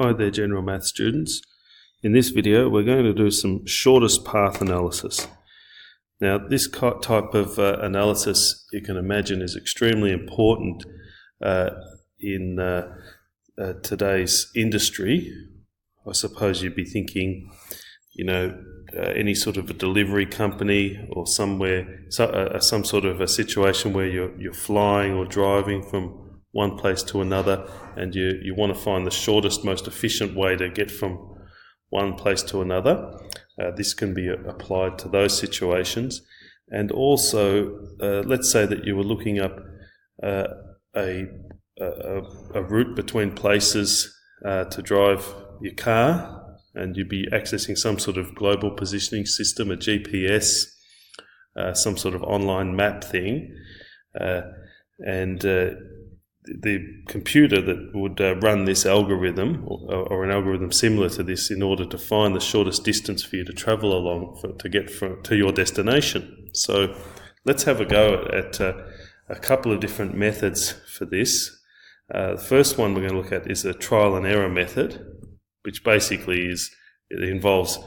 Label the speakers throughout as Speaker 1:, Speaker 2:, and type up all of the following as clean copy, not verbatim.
Speaker 1: Hi there, General Math students. In this video we're going to do some shortest path analysis. Now this type of analysis, you can imagine, is extremely important in today's industry. I suppose you'd be thinking, any sort of a delivery company or somewhere, some sort of a situation where you're flying or driving from one place to another, and you want to find the shortest, most efficient way to get from one place to another. This can be applied to those situations. And also, let's say that you were looking up a route between places to drive your car, and you'd be accessing some sort of global positioning system, a GPS, some sort of online map thing, and the computer that would run this algorithm or an algorithm similar to this in order to find the shortest distance for you to travel along to get to your destination. So let's have a go at a couple of different methods for this. The first one we're going to look at is a trial and error method, which basically it involves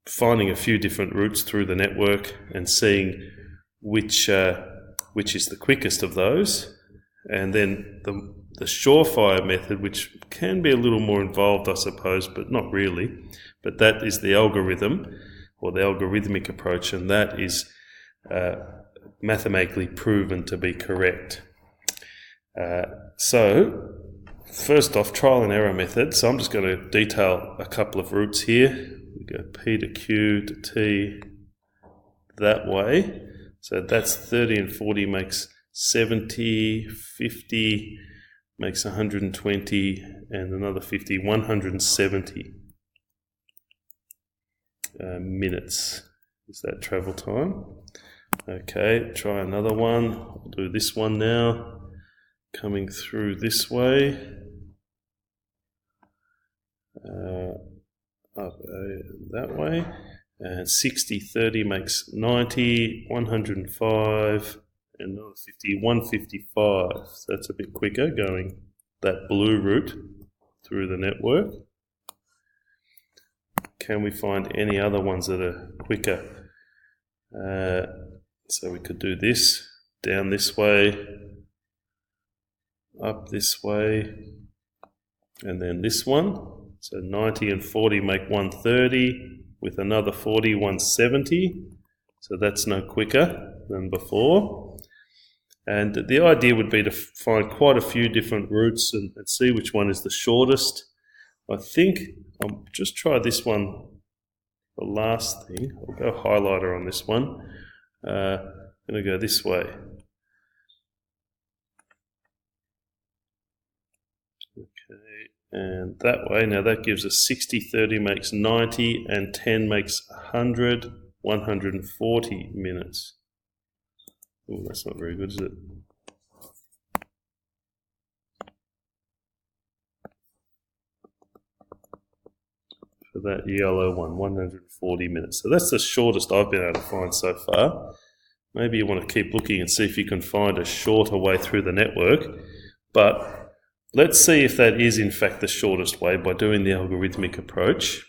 Speaker 1: finding a few different routes through the network and seeing which is the quickest of those. And then the surefire method, which can be a little more involved, I suppose, but not really. But that is the algorithm, or the algorithmic approach, and that is mathematically proven to be correct. So, first off, trial and error method. So I'm just going to detail a couple of routes here. We go P to Q to T that way. So that's 30 and 40 makes 70, 50 makes 120, and another 50, 170 minutes is that travel time. Okay, try another one. I'll do this one now. Coming through this way, up that way, and 60, 30 makes 90, 105, and another 50, 155. So that's a bit quicker, going that blue route through the network. Can we find any other ones that are quicker? So we could do this, down this way, up this way, and then this one. So 90 and 40 make 130, with another 40, 170. So that's no quicker than before. And the idea would be to find quite a few different routes and see which one is the shortest. I think I'll just try this one, the last thing. I'll go highlighter on this one. I'm going to go this way. Okay, and that way. Now that gives us 60, 30 makes 90, and 10 makes 100, 140 minutes. Oh, that's not very good, is it? For that yellow one, 140 minutes. So that's the shortest I've been able to find so far. Maybe you want to keep looking and see if you can find a shorter way through the network. But let's see if that is in fact the shortest way by doing the algorithmic approach.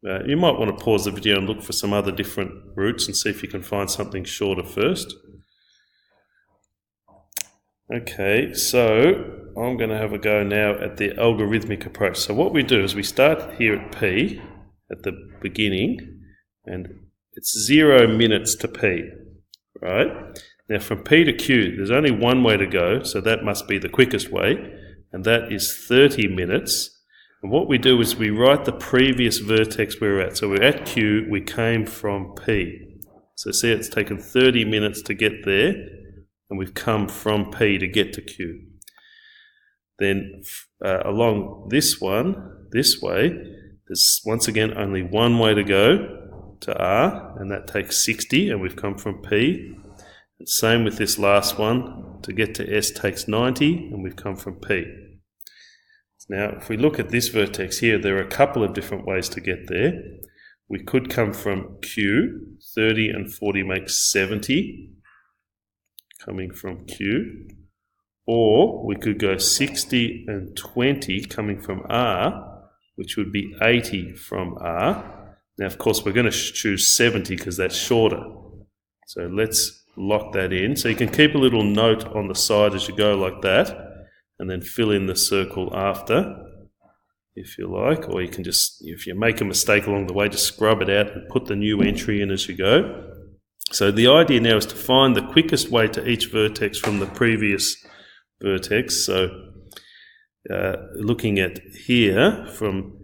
Speaker 1: You might want to pause the video and look for some other different routes and see if you can find something shorter first. Okay, so I'm going to have a go now at the algorithmic approach. So what we do is we start here at P, at the beginning, and it's 0 minutes to P, right? Now from P to Q, there's only one way to go, so that must be the quickest way, and that is 30 minutes. And what we do is we write the previous vertex we're at. So we're at Q, we came from P. So see, it's taken 30 minutes to get there, and we've come from P to get to Q. Then along this way, there's once again only one way to go to R, and that takes 60, and we've come from P. And same with this last one, to get to S takes 90, and we've come from P. Now, if we look at this vertex here, there are a couple of different ways to get there. We could come from Q, 30 and 40 makes 70, coming from Q, or we could go 60 and 20 coming from R, which would be 80 from R. Now, of course, we're going to choose 70 because that's shorter. So let's lock that in. So you can keep a little note on the side as you go like that, and then fill in the circle after, if you like, or you can just, if you make a mistake along the way, just scrub it out and put the new entry in as you go. So the idea now is to find the quickest way to each vertex from the previous vertex. So looking at here, from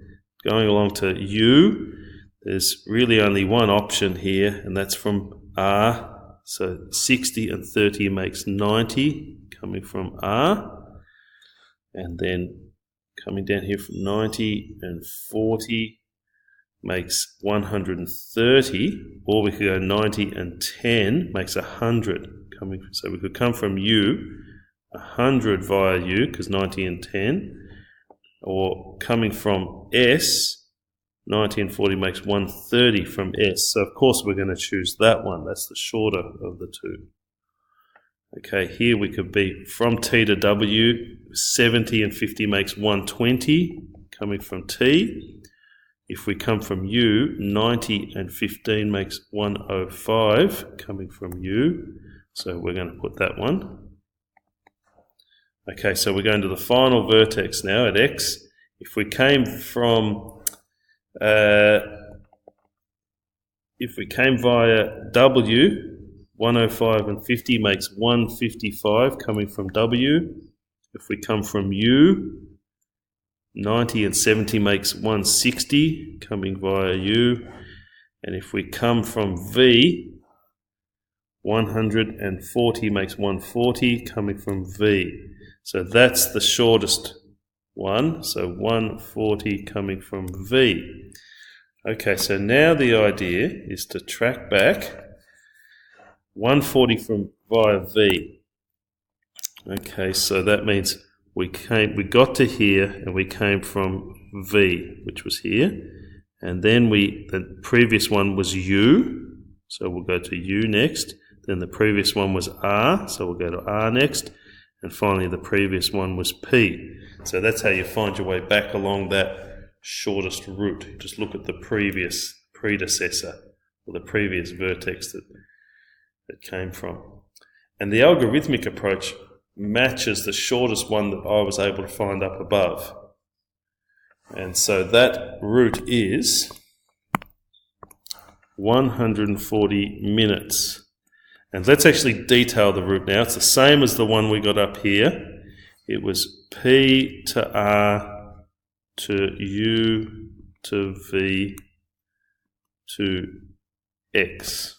Speaker 1: going along to U, there's really only one option here, and that's from R. So 60 and 30 makes 90 coming from R. And then coming down here from 90 and 40 makes 130, or we could go 90 and 10 makes 100. So we could come from U, 100 via U, because 90 and 10, or coming from S, 90 and 40 makes 130 from S. So of course we're going to choose that one. That's the shorter of the two. Okay, here we could be from T to W, 70 and 50 makes 120 coming from T. If we come from U, 90 and 15 makes 105 coming from U. So we're going to put that one. Okay, so we're going to the final vertex now at X. If we came via W, 105 and 50 makes 155 coming from W. If we come from U, 90 and 70 makes 160 coming via U. And if we come from V, 140 makes 140 coming from V. So that's the shortest one. So 140 coming from V. Okay, so now the idea is to track back 140 from via V. Okay, so that means we got to here and we came from V, which was here, and then the previous one was U, so we'll go to U next. Then the previous one was R, so we'll go to R next, and finally the previous one was P. So that's how you find your way back along that shortest route. Just look at the previous predecessor or the previous vertex that came from. And the algorithmic approach matches the shortest one that I was able to find up above. And so that route is 140 minutes. And let's actually detail the route now. It's the same as the one we got up here. It was P to R to U to V to X.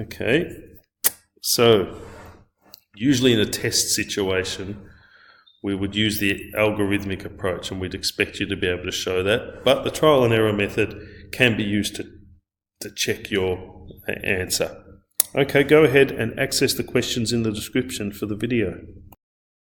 Speaker 1: Okay, so usually in a test situation, we would use the algorithmic approach, and we'd expect you to be able to show that. But the trial and error method can be used to check your answer. Okay, go ahead and access the questions in the description for the video.